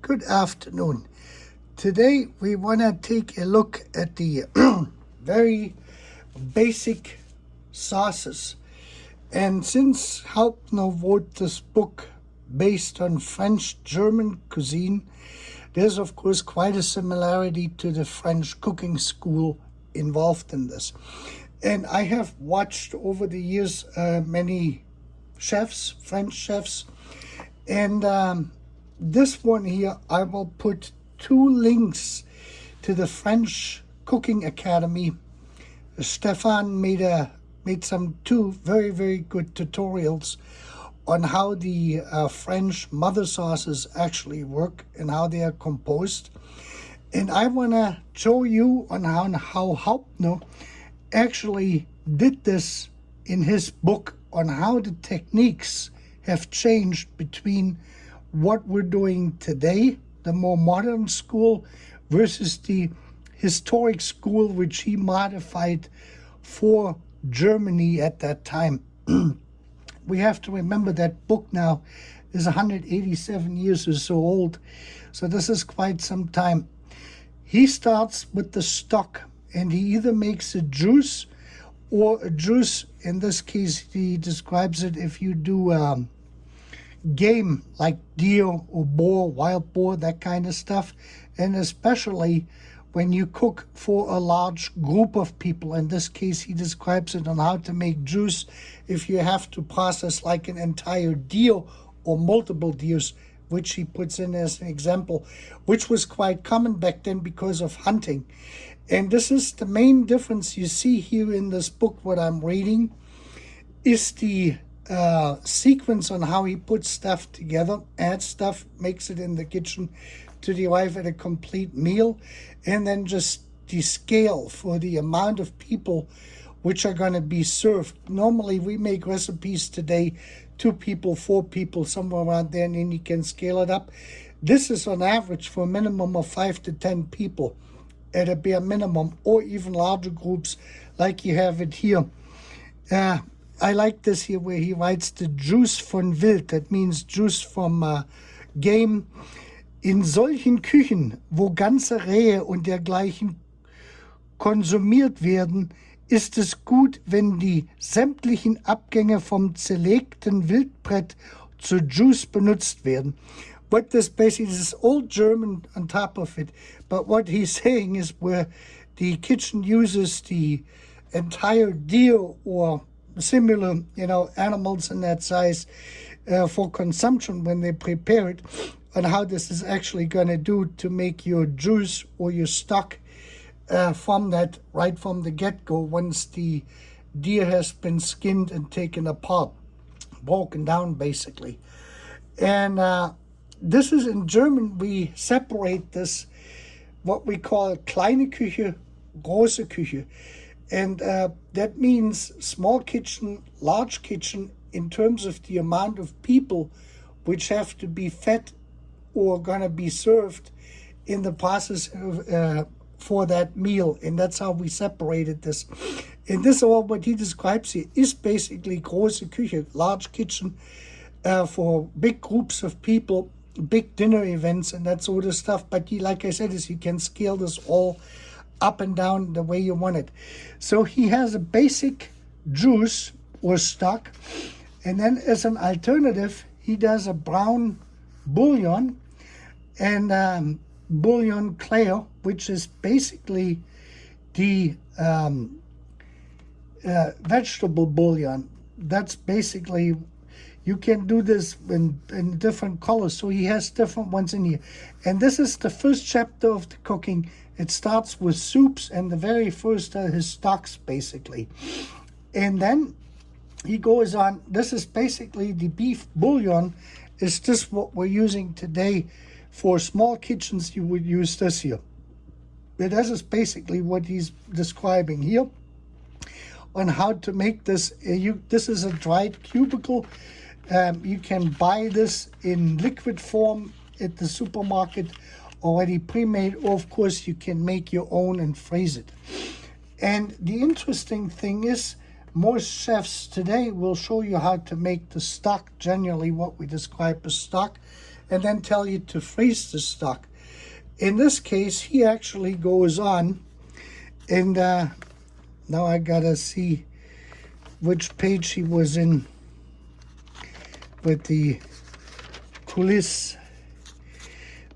Good afternoon. Today we want to take a look at the very basic sauces. And since Hauptner wrote this book based on French-German cuisine, there's of course quite a similarity to the French cooking school involved in this. And I have watched over the years many chefs, French chefs, and this one here, I will put 2 links to the French Cooking Academy. Stephan made some 2 very, very good tutorials on how the French mother sauces actually work and how they are composed. And I want to show you on how Hauptner actually did this in his book, on how the techniques have changed between what we're doing today, the more modern school, versus the historic school which he modified for Germany at that time. We have to remember that book now is 187 years or so old, so this is quite some time. He starts with the stock, and he either makes a juice, or a juice, in this case he describes it if you do game like deer or boar, wild boar, that kind of stuff, and especially when you cook for a large group of people. In this case he describes it on how to make juice if you have to process like an entire deer or multiple deers, which he puts in as an example, which was quite common back then because of hunting. And this is the main difference you see here in this book. What I'm reading is the sequence on how he puts stuff together, adds stuff, makes it in the kitchen to arrive at a complete meal, and then just the scale for the amount of people which are going to be served. Normally we make recipes today 2 people, 4 people, somewhere around there, and then you can scale it up. This is on average for a minimum of 5 to 10 people at a bare minimum, or even larger groups like you have it here. I like this here where he writes the Juice von Wild, that means juice from game. In solchen Küchen, wo ganze Rehe und dergleichen konsumiert werden, ist es gut, wenn die sämtlichen Abgänge vom zerlegten Wildbrett zu Juice benutzt werden. What this basically is old German on top of it, but what he's saying is where the kitchen uses the entire deer or similar, animals in that size for consumption when they prepare it, and how this is actually going to do to make your juice or your stock from that right from the get-go, once the deer has been skinned and taken apart, broken down basically. And this is in German, we separate this, what we call kleine Küche, große Küche. And that means small kitchen, large kitchen, in terms of the amount of people which have to be fed or going to be served in the process of, for that meal. And that's how we separated this. And this, all what he describes here, is basically große Küche, large kitchen for big groups of people, big dinner events and that sort of stuff. But like I said, you can scale this all up and down the way you want it. So he has a basic juice or stock, and then as an alternative he does a brown bouillon and bouillon clair, which is basically the vegetable bouillon. That's basically, you can do this in different colors, so he has different ones in here. And this is the first chapter of the cooking. It starts with soups, and the very first are his stocks, basically. And then he goes on, this is basically the beef bouillon, is just what we're using today. For small kitchens, you would use this here. But this is basically what he's describing here on how to make this. This is a dried cubicle. You can buy this in liquid form at the supermarket, already pre-made, or of course you can make your own and freeze it. And the interesting thing is, most chefs today will show you how to make the stock, generally what we describe as stock, and then tell you to freeze the stock. In this case, he actually goes on, and now I gotta see which page he was in with the Coulis.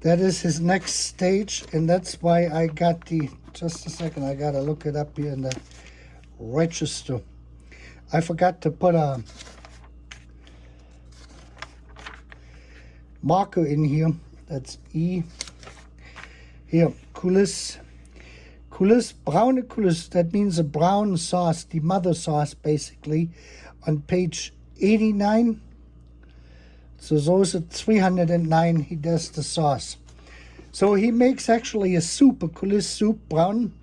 That is his next stage, and that's why I got the, just a second, I gotta look it up here in the register. I forgot to put a marker in here. That's E. Here, Coulis. Coulis, braune Coulis, that means a brown sauce, the mother sauce basically, on page 89. So those are 309, he does the sauce. So he makes actually a soup, a Coulis soup, brown,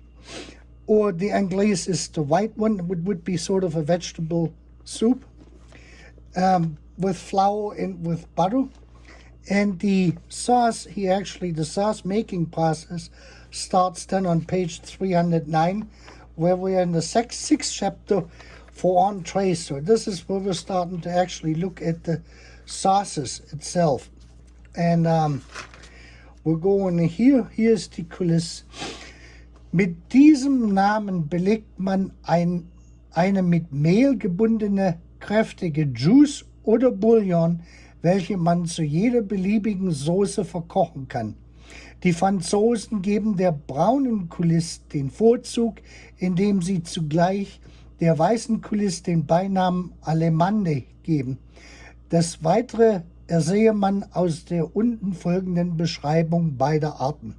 or the Anglaise is the white one, it would be sort of a vegetable soup with flour and with butter. And the sauce, the sauce making process starts then on page 309, where we're in the sixth chapter for entrees. So this is where we're starting to actually look at the sauces itself. And we're going here. Here's die Coulis. Mit diesem Namen belegt man eine mit Mehl gebundene kräftige Juice oder Boullion, welche man zu jeder beliebigen Soße verkochen kann. Die Franzosen geben der braunen Coulis den Vorzug, indem sie zugleich der weißen Coulis den Beinamen Allemande geben. Das Weitere ersehe man aus der unten folgenden Beschreibung beider Arten.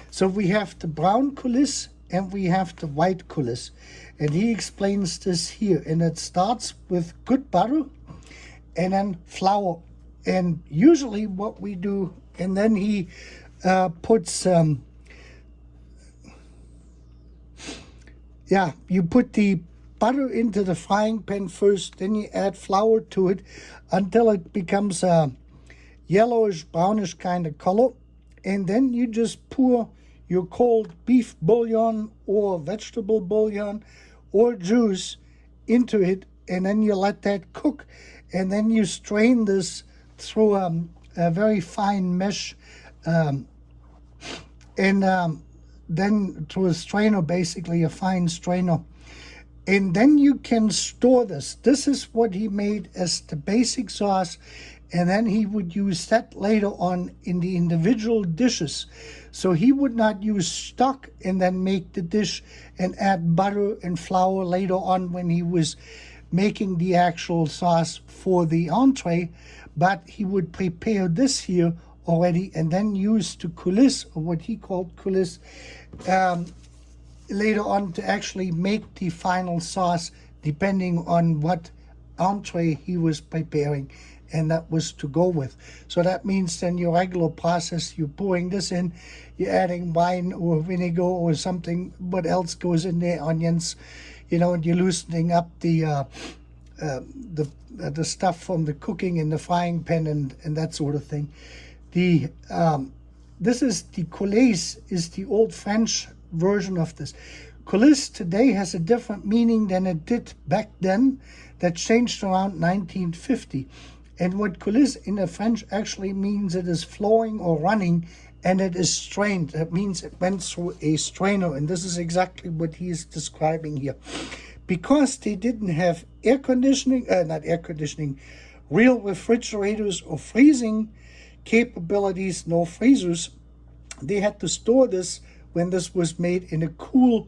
So we have the brown Coulis and we have the white Coulis. And he explains this here. And it starts with good butter and then flour. And usually what we do, and then he puts, you put the butter into the frying pan first, then you add flour to it until it becomes a yellowish, brownish kind of color. And then you just pour your cold beef bouillon or vegetable bouillon or juice into it, and then you let that cook. And then you strain this through a very fine mesh, and then through a strainer, basically a fine strainer. And then you can store this. This is what he made as the basic sauce, and then he would use that later on in the individual dishes. So he would not use stock and then make the dish and add butter and flour later on when he was making the actual sauce for the entree, but he would prepare this here already and then use the coulis, or what he called coulis, later on to actually make the final sauce depending on what entree he was preparing, and that was to go with. So that means then your regular process, you're pouring this in, you're adding wine or vinegar or something, what else goes in there, onions, and you're loosening up the stuff from the cooking in the frying pan and that sort of thing. This is the Coulis, is the old French version of this. Coulis today has a different meaning than it did back then. That changed around 1950. And what coulis in the French actually means, it is flowing or running, and it is strained. That means it went through a strainer, and this is exactly what he is describing here. Because they didn't have real refrigerators or freezing capabilities, no freezers, they had to store this when this was made in a cool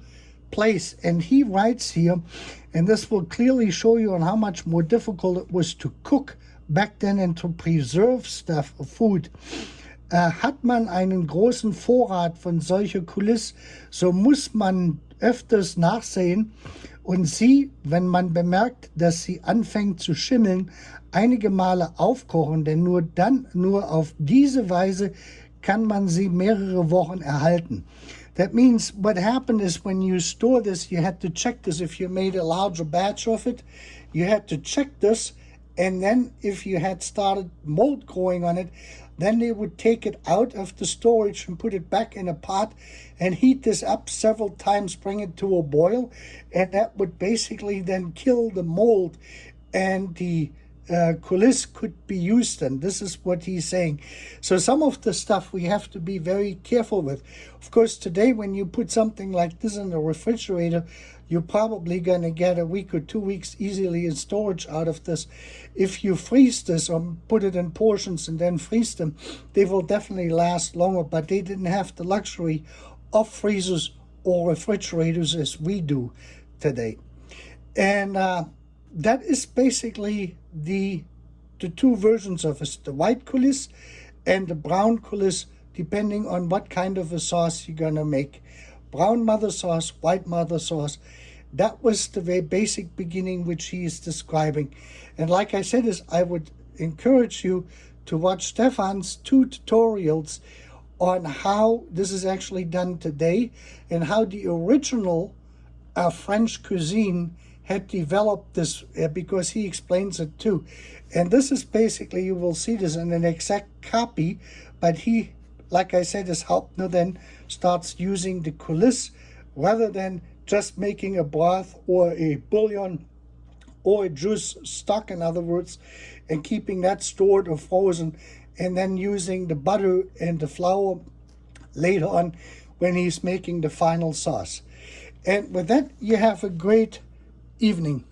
place. And he writes here, and this will clearly show you on how much more difficult it was to cook back then and to preserve stuff, food. Hat man einen großen Vorrat von solcher Coulis, so muss man öfters nachsehen und sie, wenn man bemerkt, dass sie anfängt zu schimmeln, einige Male aufkochen, denn nur auf diese Weise kann man sie mehrere Wochen erhalten. That means what happened is when you store this, you had to check this. If you made a larger batch of it, you had to check this. And then if you had started mold growing on it, then they would take it out of the storage and put it back in a pot and heat this up several times, bring it to a boil. And that would basically then kill the mold and the Coulis could be used, and this is what he's saying. So some of the stuff we have to be very careful with. Of course, today when you put something like this in the refrigerator, you're probably going to get a week or 2 weeks easily in storage out of this. If you freeze this or put it in portions and then freeze them, they will definitely last longer, but they didn't have the luxury of freezers or refrigerators as we do today. And that is basically the two versions of it, the white coulis and the brown coulis, depending on what kind of a sauce you're gonna make. Brown mother sauce, white mother sauce. That was the very basic beginning which he is describing. And like I said, I would encourage you to watch Stephan's 2 tutorials on how this is actually done today and how the original French cuisine had developed this, because he explains it too. And this is basically, you will see this in an exact copy, but he, like I said, his Hauptner then starts using the coulis rather than just making a broth or a bouillon or a juice stock, in other words, and keeping that stored or frozen, and then using the butter and the flour later on when he's making the final sauce. And with that, you have a great evening.